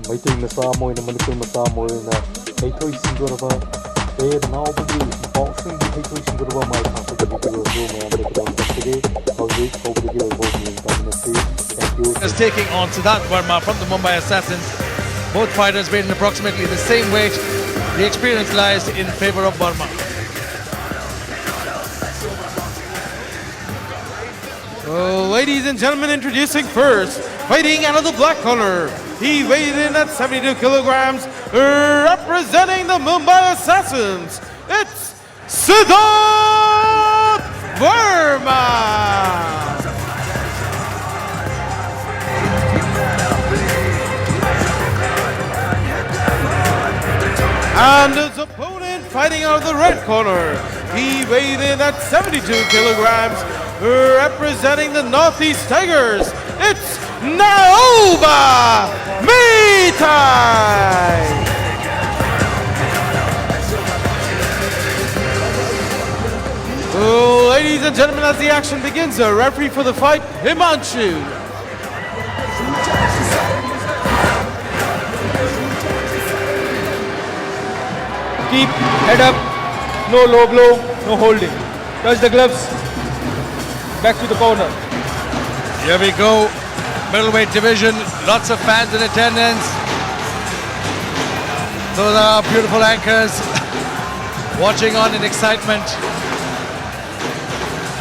Maitai Masamo in Manipur Masamo in Haitoi Sindurava, A.NAOBA boxing the Haitoi Sindurava my comfort to the room and the today. I'll wait over the year Thank you. Is taking on SIDDARTH VARMA from the Mumbai Assassins. Both fighters weighed in approximately the same weight. The experience lies in favor of Varma. Ladies and gentlemen, introducing first, fighting out of the black corner. He weighed in at 72 kilograms, representing the Mumbai Assassins. It's SIDDDARTH VARMA. And his opponent fighting out of the red corner. He weighed in at 72 kilograms, representing the Northeast Tigers. It's NAOBA MEITEI. Ladies and gentlemen, as the action begins, the referee for the fight, Himanshu. Keep head up, no low blow, no holding. Touch the gloves, back to the corner. Here we go, middleweight division, lots of fans in attendance. Those are our beautiful anchors watching on in excitement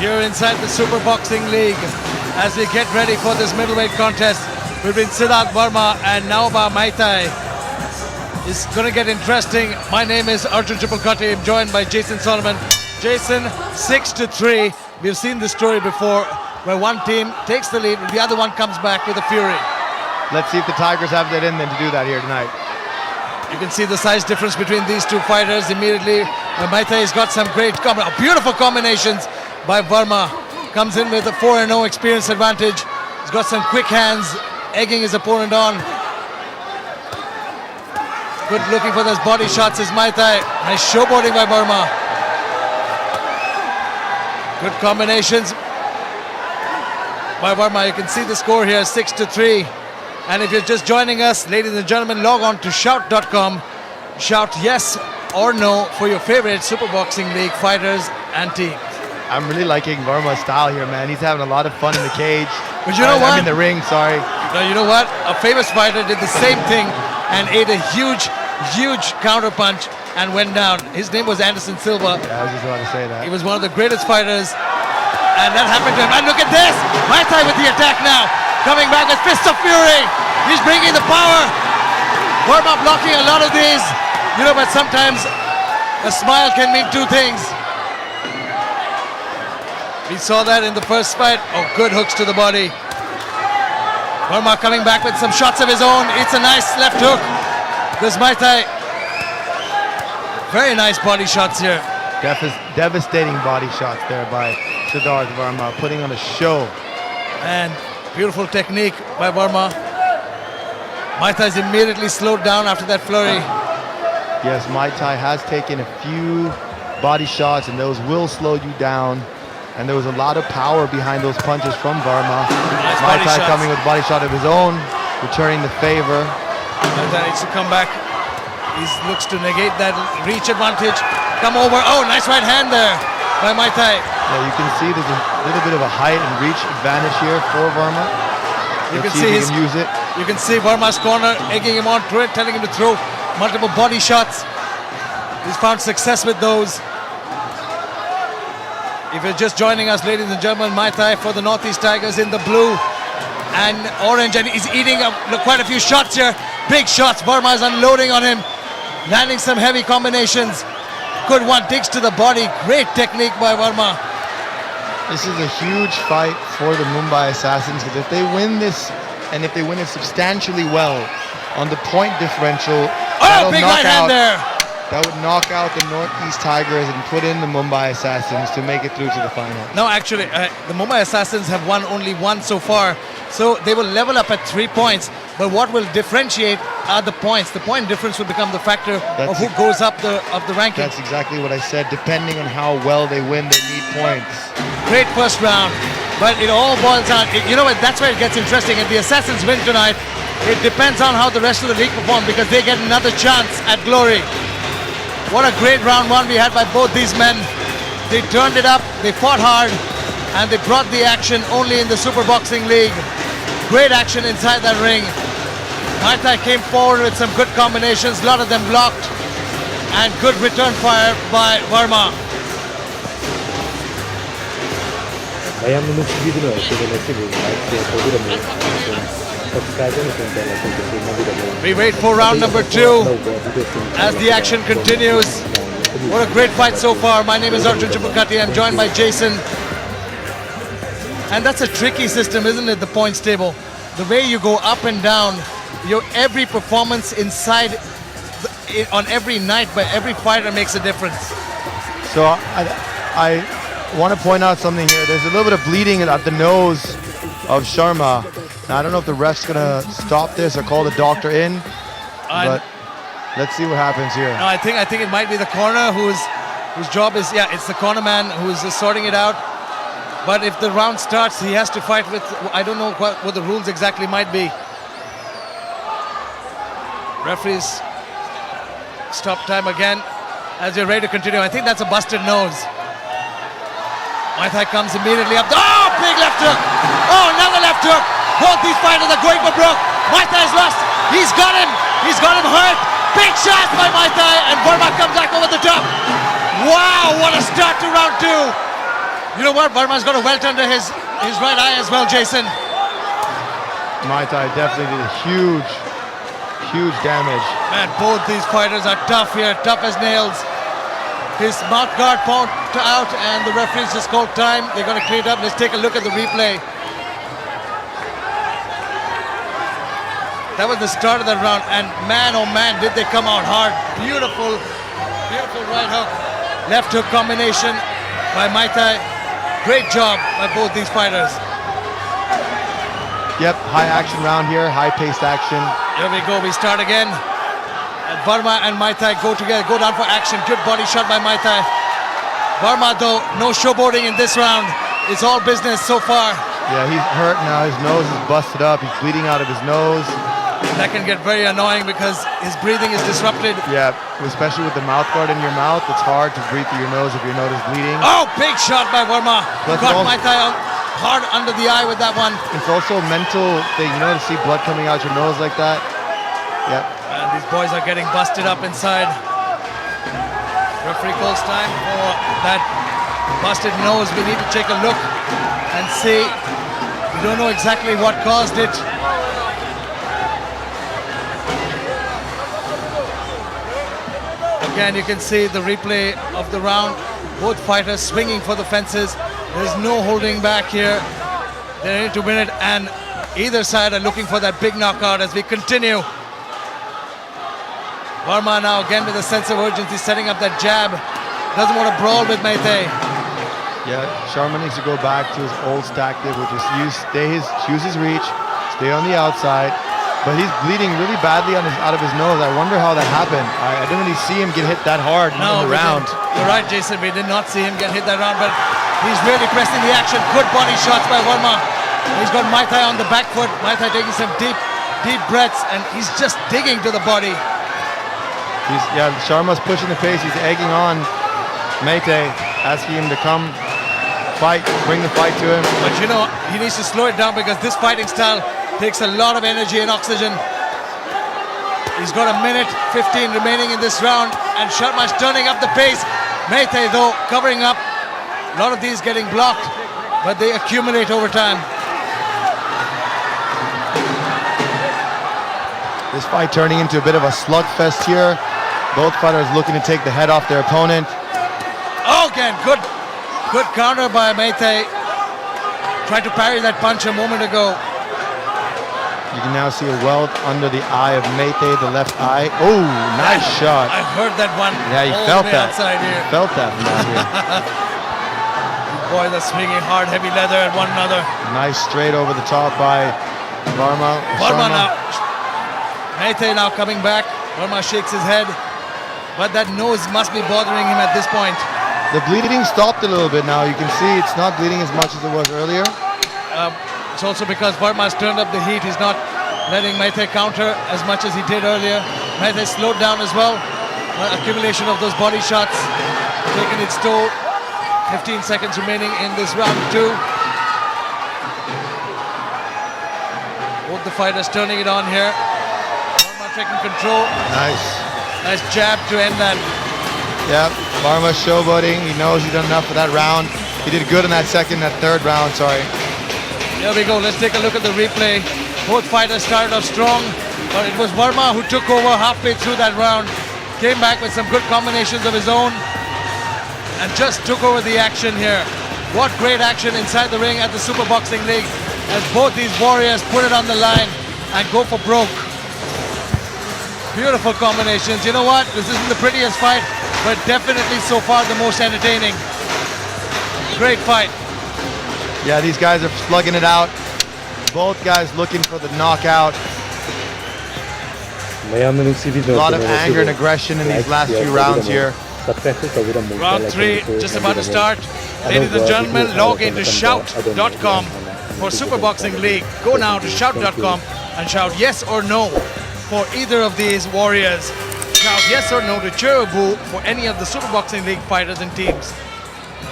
here inside the Super Boxing League as we get ready for this middleweight contest between SIDDARTH VARMA and NAOBA MEITEI. It's going to get interesting. My name is Arjun Tripalkoti. I'm joined by Jason Solomon. Jason, 6-3. We've seen this story before where one team takes the lead and the other one comes back with a fury. Let's see if the Tigers have that in them to do that here tonight. You can see the size difference between these two fighters immediately. MEITEI's got some great, beautiful combinations by Varma. Comes in with a 4-0 experience advantage. He's got some quick hands, egging his opponent on. Good looking for those body shots is MEITEI. Nice showboating by Varma. Good combinations by Varma. You can see the score here, 6-3. And if you're just joining us, ladies and gentlemen, log on to shout.com. Shout yes or no for your favorite Super Boxing League fighters and teams. I'm really liking Varma's style here, man. He's having a lot of fun in the cage. But you know what? I'm in the ring, sorry. No, you know what? A famous fighter did the same thing and ate a huge counter punch and went down. His name was Anderson Silva. Yeah, I was just about to say that. He was one of the greatest fighters, and that happened to him. And look at this! MEITEI with the attack now, coming back with Fists of Fury. He's bringing the power. Varma blocking a lot of these. You know, but sometimes a smile can mean two things. We saw that in the first fight. Oh, good hooks to the body. Varma coming back with some shots of his own. It's a nice left hook. This MEITEI, very nice body shots here. Devastating body shots there by SIDDARTH VARMA, putting on a show. And beautiful technique by Varma. MEITEI's immediately slowed down after that flurry. Yes, MEITEI has taken a few body shots, and those will slow you down. And there was a lot of power behind those punches from Varma. Nice MEITEI coming with a body shot of his own, returning the favor. MEITEI needs to come back. He looks to negate that reach advantage. Come over. Oh, nice right hand there by MEITEI. Yeah, you can see there's a little bit of a height and reach advantage here for Varma. You can Let's see if he can use it. You can see Varma's corner egging him on to it, telling him to throw multiple body shots. He's found success with those. If you're just joining us, ladies and gentlemen, MEITEI for the Northeast Tigers in the blue and orange, and he's eating quite a few shots here. Big shots. Varma is unloading on him, landing some heavy combinations. Good one, digs to the body. Great technique by Varma. This is a huge fight for the Mumbai Assassins, because if they win this, and if they win it substantially well on the point differential, Oh, big right hand there. That would knock out the Northeast Tigers and put in the Mumbai Assassins to make it through to the final. No, actually, the Mumbai Assassins have won only one so far, so they will level up at 3 points. But what will differentiate are the points. The point difference will become the factor of who goes up the ranking. That's exactly what I said. Depending on how well they win, they need points. Great first round, but it all boils down. You know what? That's where it gets interesting. If the Assassins win tonight, It depends on how the rest of the league perform because they get another chance at glory. What a great round one we had by both these men. They turned it up, they fought hard, and they brought the action only in the Super Boxing League. Great action inside that ring. Meitai came forward with some good combinations, a lot of them blocked, and good return fire by Varma. 마이아미 시리즈는 어떻게 지금 마이크의 프로그램을 subscribe We wait for round number 2 as the action continues. What a great fight so far. My name is Arjun Chupakati. I'm joined by Jason. And that's a tricky system, isn't it, the points table? The way you go up and down, your every performance inside on every night by every fighter makes a difference. So I want to point out something here. There's a little bit of bleeding at the nose of Sharma. Now, I don't know if the ref's gonna stop this or call the doctor in, but let's see what happens here. No, I think it might be the corner whose job is, yeah, it's the corner man who's sorting it out. But if the round starts, he has to fight with, I don't know what the rules exactly might be. Referees stop time again as you're ready to continue. I think that's a busted nose. Meitai comes immediately up. Oh, big left hook. Oh, another left hook. Both these fighters are going for broke. Meitai's lost. He's got him. He's got him hurt. Big shot by Meitai, and Varma comes back over the top. Wow, what a start to round 2. You know what? Varma's got a welt under his right eye as well, Jason. Meitai definitely did huge damage. Man, both these fighters are tough here, tough as nails. His mouth guard found out and the referees just called time. They're going to clean it up. Let's take a look at the replay. That was the start of the round, and man, oh man, did they come out hard. Beautiful right hook. Left hook combination by Meitai. Great job by both these fighters. Yep, high action round here, high paced action. Here we go, we start again. And Varma and Meitai go together, go down for action. Good body shot by Meitai. Varma though, no showboating in this round. It's all business so far. Yeah, he's hurt now, his nose is busted up, he's bleeding out of his nose. That can get very annoying because his breathing is disrupted. Yeah, especially with the mouth guard in your mouth, it's hard to breathe through your nose if your nose is bleeding. Oh, big shot by Varma. Got Meitai hard under the eye with that one. It's also a mental thing, you know, to see blood coming out your nose like that. Yep. And these boys are getting busted up inside. Referee calls time for that busted nose. We need to take a look and see. We don't know exactly what caused it. Again, you can see the replay of the round. Both fighters swinging for the fences. There's no holding back here. They're in to win it, and either side are looking for that big knockout as we continue. Varma now again with a sense of urgency, setting up that jab. Doesn't want to brawl with Meitei. Yeah, Sharma needs to go back to his old tactic, which is use his reach, stay on the outside. But he's bleeding really badly out of his nose. I wonder how that happened. I didn't really see him get hit that hard in the round. You're right, Jason. We did not see him get hit that round, but he's really pressing the action. Good body shots by Varma. He's got Meitai on the back foot. Meitai taking some deep breaths, and he's just digging to the body. Sharma's pushing the pace. He's egging on Meitei, asking him to come fight, bring the fight to him. But you know, he needs to slow it down because this fighting style takes a lot of energy and oxygen. He's got a minute 15 remaining in this round, and Sharma's turning up the pace. Meitei though covering up. A lot of these getting blocked, but they accumulate over time. This fight turning into a bit of a slugfest here. Both fighters looking to take the head off their opponent. Oh, again, good counter by Meitei. Tried to parry that punch a moment ago. You can now see a welt under the eye of Meitei, the left eye. Oh, nice shot. I heard that one. Yeah, you felt that. Outside here. Felt that from down here. Boys are swinging hard, heavy leather at one another. Nice straight over the top by Varma. Varma now. Meitei now coming back. Varma shakes his head. But that nose must be bothering him at this point. The bleeding stopped a little bit now. You can see it's not bleeding as much as it was earlier. It's also because Varma's turned up the heat. He's not letting Meitei counter as much as he did earlier. Meitei slowed down as well. Accumulation of those body shots taking its toll. 15 seconds remaining in this round 2. Both the fighters turning it on here. Varma taking control. Nice jab to end that. Yep, Varma showboating. He knows he's done enough for that round. He did good in that third round, sorry. Here we go, let's take a look at the replay. Both fighters started off strong, but it was Varma who took over halfway through that round. Came back with some good combinations of his own and just took over the action here. What great action inside the ring at the Super Boxing League as both these warriors put it on the line and go for broke. Beautiful combinations. You know what? This isn't the prettiest fight, but definitely so far the most entertaining. Great fight. Yeah, these guys are slugging it out. Both guys looking for the knockout. A lot of anger and aggression in these last few rounds here. Round 3 just about to start. Ladies and gentlemen, log into shout.com for Super Boxing League. Go now to shout.com and shout yes or no for either of these warriors. Shout yes or no to Cherubu for any of the Super Boxing League fighters and teams.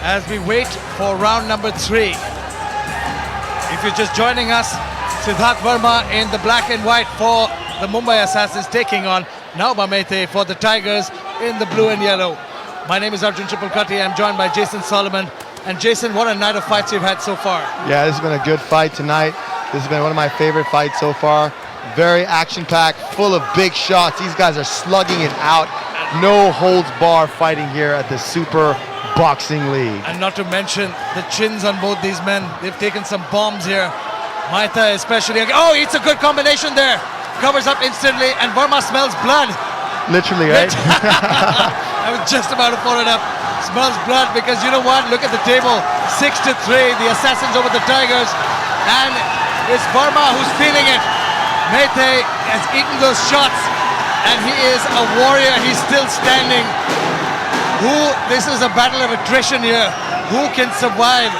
As we wait for round number 3. If you're just joining us, SIDDARTH VARMA in the black and white for the Mumbai Assassins, taking on A.NAOBA MEITEI for the Tigers in the blue and yellow. My name is Arjun Tripalkatti. I'm joined by Jason Solomon. And Jason, what a night of fights you've had so far. Yeah, this has been a good fight tonight. This has been one of my favorite fights so far. Very action-packed, full of big shots. These guys are slugging it out. No holds bar fighting here at the Super Boxing League. And not to mention the chins on both these men. They've taken some bombs here. Meitei especially. Oh, it's a good combination there. Covers up instantly and Varma smells blood. Literally, right? I was just about to follow it up. Smells blood because you know what? Look at the table. 6-3, the Assassins over the Tigers. And it's Varma who's feeling it. Meitei has eaten those shots and he is a warrior. He's still standing. This is a battle of attrition here. Who can survive?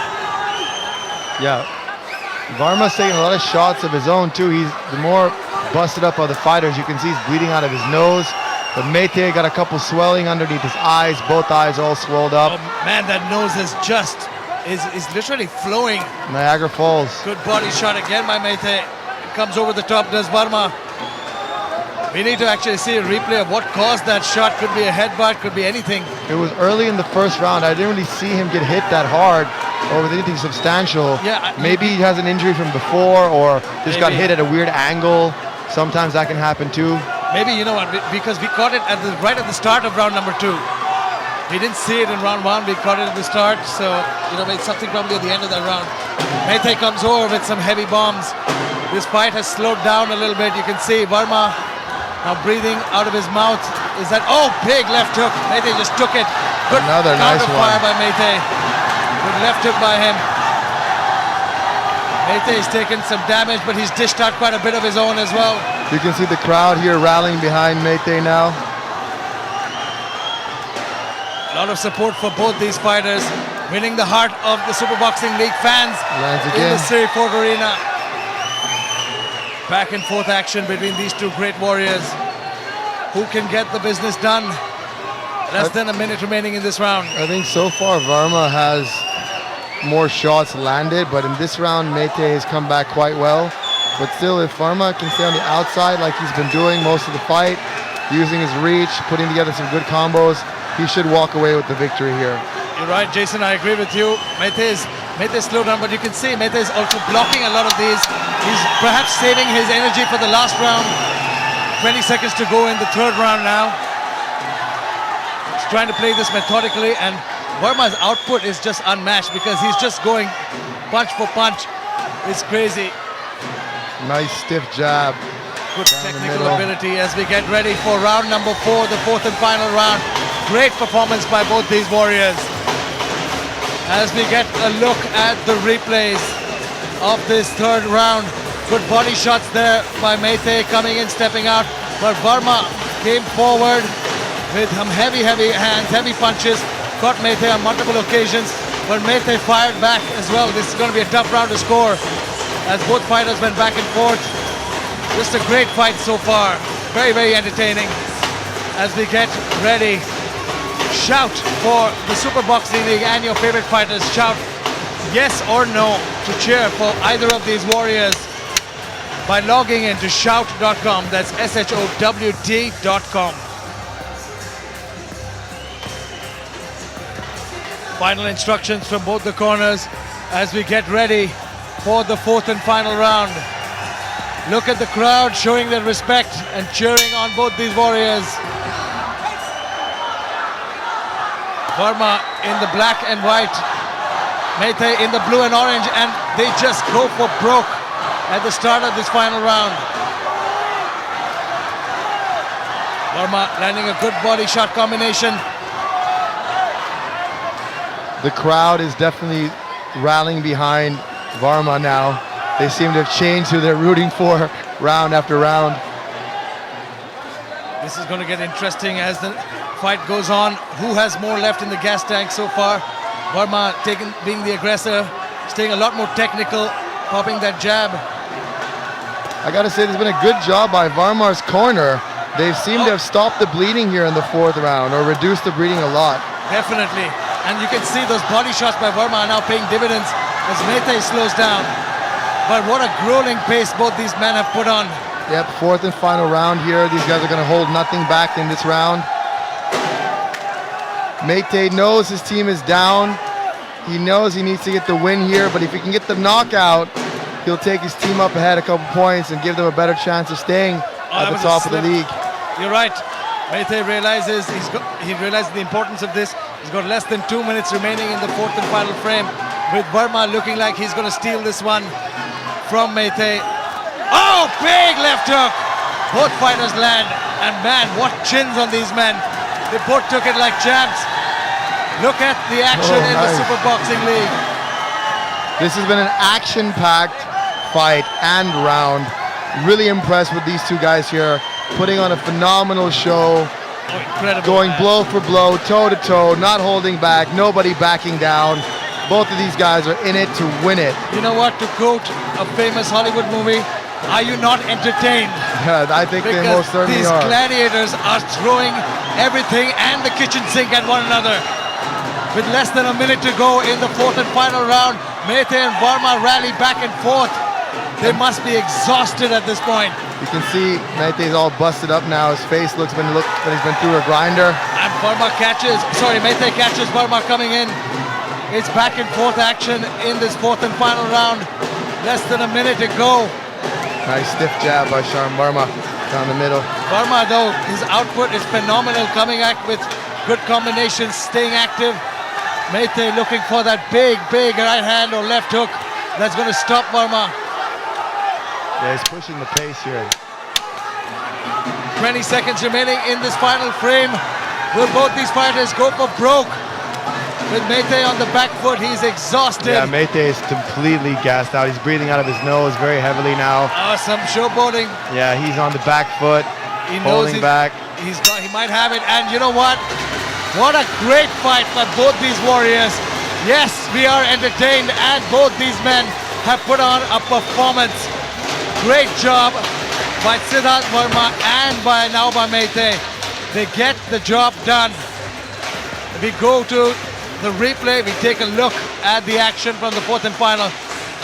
Yeah. Varma's taking a lot of shots of his own too. He's the more busted up of the fighters. You can see he's bleeding out of his nose. But Meitei got a couple swelling underneath his eyes. Both eyes all swelled up. Oh man, that nose is literally flowing. Niagara Falls. Good body shot again by Meitei. Comes over the top, does Varma. We need to actually see a replay of what caused that shot. Could be a headbutt, could be anything. It was early in the first round. I didn't really see him get hit that hard or with anything substantial. Yeah, maybe he has an injury from before or just got hit at a weird angle. Sometimes that can happen too. Maybe, you know what, because we caught it right at the start of round number 2. We didn't see it in round 1, we caught it at the start, so, you know, it's something probably at the end of that round. Meitei comes over with some heavy bombs. This fight has slowed down a little bit. You can see Varma now breathing out of his mouth. Is that, oh, big left hook. Meitei just took it. Good Another nice fire one by Meitei. Good left hook by him. Meitei's taken some damage, but he's dished out quite a bit of his own as well. You can see the crowd here rallying behind Meitei now. A lot of support for both these fighters, winning the heart of the Super Boxing League fans in the Siri Fort Arena. Back and forth action between these two great warriors. Who can get the business done? Less than a minute remaining in this round. I think so far Varma has more shots landed, but in this round Meitei has come back quite well. But still, if Varma can stay on the outside like he's been doing most of the fight, using his reach, putting together some good combos, he should walk away with the victory here. You're right, Jason, I agree with you. Meitei's slowed down, but you can see Meitei's also blocking a lot of these. He's perhaps saving his energy for the last round. 20 seconds to go in the third round now. He's trying to play this methodically, and Varma's output is just unmatched because he's just going punch for punch. It's crazy. Nice stiff jab. Good technical ability as we get ready for round number 4, the fourth and final round. Great performance by both these warriors. As we get a look at the replays of this third round. Good body shots there by Meitei coming in, stepping out. But Varma came forward with some heavy hands, heavy punches. Caught Meitei on multiple occasions, but Meitei fired back as well. This is going to be a tough round to score as both fighters went back and forth. Just a great fight so far. Very, very entertaining. As we get ready, shout for the Super Boxing League and your favorite fighters. Shout yes or no to cheer for either of these warriors by logging into shout.com. That's SHOWD.com. Final instructions from both the corners as we get ready for the fourth and final round. Look at the crowd showing their respect and cheering on both these warriors. Varma in the black and white, Meitei in the blue and orange, and they just go for broke at the start of this final round. Varma landing a good body shot combination. The crowd is definitely rallying behind Varma now. They seem to have changed who they're rooting for round after round. This is going to get interesting as the fight goes on. Who has more left in the gas tank so far? Varma being the aggressor, staying a lot more technical, popping that jab. I gotta say, there's been a good job by Varma's corner. They seem to have stopped the bleeding here in the fourth round, or reduced the bleeding a lot. Definitely. And you can see those body shots by Varma are now paying dividends as Meitei slows down. But what a grueling pace both these men have put on. Yep, fourth and final round here. These guys are going to hold nothing back in this round. Meitei knows his team is down. He knows he needs to get the win here, but if he can get the knockout, he'll take his team up ahead a couple points and give them a better chance of staying at the top of the league. You're right. Meitei realizes he realizes the importance of this. He's got less than 2 minutes remaining in the fourth and final frame, with Varma looking like he's going to steal this one from Meitei. Oh, big left hook! Both fighters land, and man, what chins on these men. They both took it like champs. Look at the action in the Super Boxing League. This has been an action-packed fight and round. Really impressed with these two guys here, putting on a phenomenal show. Oh, incredible. Going blow for blow, toe to toe, not holding back, nobody backing down. Both of these guys are in it to win it. You know what, to quote a famous Hollywood movie, are you not entertained? Yeah, I think they most certainly these are. gladiators are throwing everything and the kitchen sink at one another. With less than a minute to go in the fourth and final round, Meitei and Varma rally back and forth. They must be exhausted at this point. You can see Meitei's all busted up now. His face looks when he's been through a grinder. And Meitei catches Varma coming in. It's back and forth action in this fourth and final round. Less than a minute to go. Nice stiff jab by Varma down the middle. Varma, though, his output is phenomenal, coming back with good combinations, staying active. Meitei looking for that big right hand or left hook that's going to stop Varma. Yeah, he's pushing the pace here. 20 seconds remaining in this final frame. Will both these fighters go for broke? With Meitei on the back foot, he's exhausted. Yeah, Meitei is completely gassed out. He's breathing out of his nose very heavily now. Some showboating. Yeah, he's on the back foot, He knows holding back. He might have it, and you know what? What a great fight by both these warriors. Yes, we are entertained, and both these men have put on a performance. Great job by SIDDARTH VARMA and by A.NAOBA MEITEI. They get the job done. We go to the replay, we take a look at the action from the fourth and final.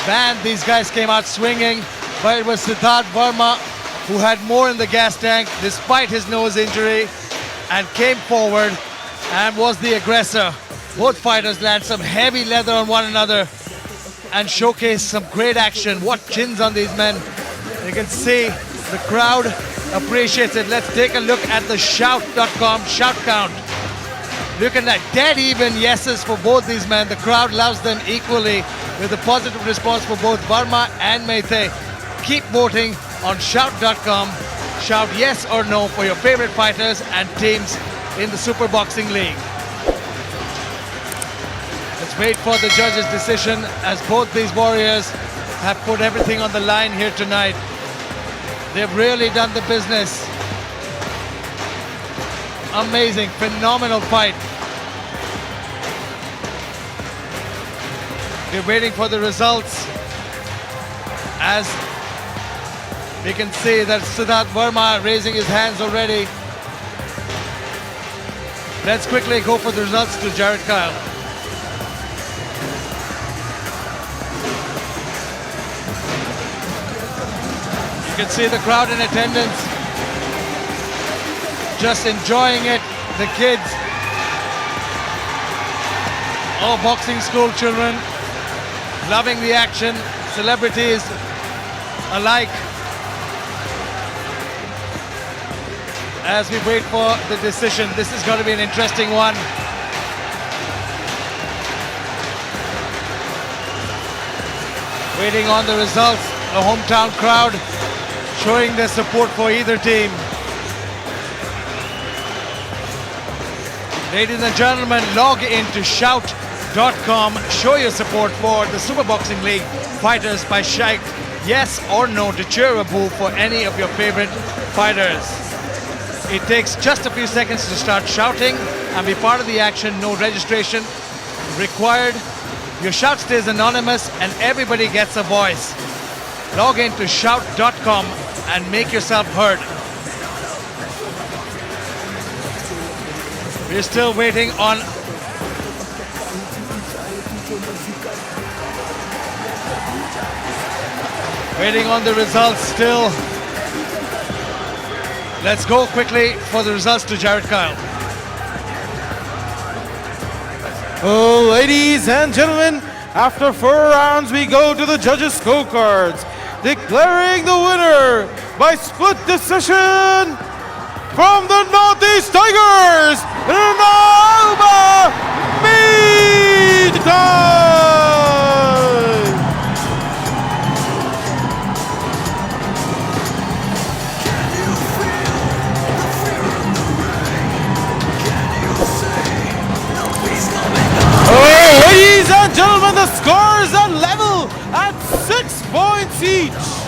Man, these guys came out swinging, but it was SIDDARTH VARMA who had more in the gas tank despite his nose injury and came forward and was the aggressor. Both fighters land some heavy leather on one another and showcase some great action. What chins on these men. You can see the crowd appreciates it. Let's take a look at the shout.com shout count. Look at that, dead even yeses for both these men. The crowd loves them equally with a positive response for both Varma and Meitei. Keep voting on shout.com. Shout yes or no for your favorite fighters and teams in the Super Boxing League. Let's wait for the judge's decision as both these warriors have put everything on the line here tonight. They've really done the business. Amazing, phenomenal fight. We're waiting for the results as We can see that SIDDARTH VARMA raising his hands already. Let's quickly go for the results to Jared Kyle. You can see the crowd in attendance, just enjoying it. The kids, all boxing school children, loving the action, celebrities alike. As we wait for the decision, this is going to be an interesting one. Waiting on the results, the hometown crowd showing their support for either team. Ladies and gentlemen, log into shout.com. Show your support for the Super Boxing League fighters by shout yes or no to cheer or boo for any of your favorite fighters. It takes just a few seconds to start shouting and be part of the action. No registration required. Your shout stays anonymous and everybody gets a voice. Log into shout.com and make yourself heard. We're still waiting on the results still. Let's go quickly for the results to Jared Kyle. Oh, ladies and gentlemen, after 4 rounds, we go to the judges' scorecards, declaring the winner by split decision from the Northeast Tigers, A.NAOBA MEITEI! Ladies and gentlemen, the scores are level at 6 points each.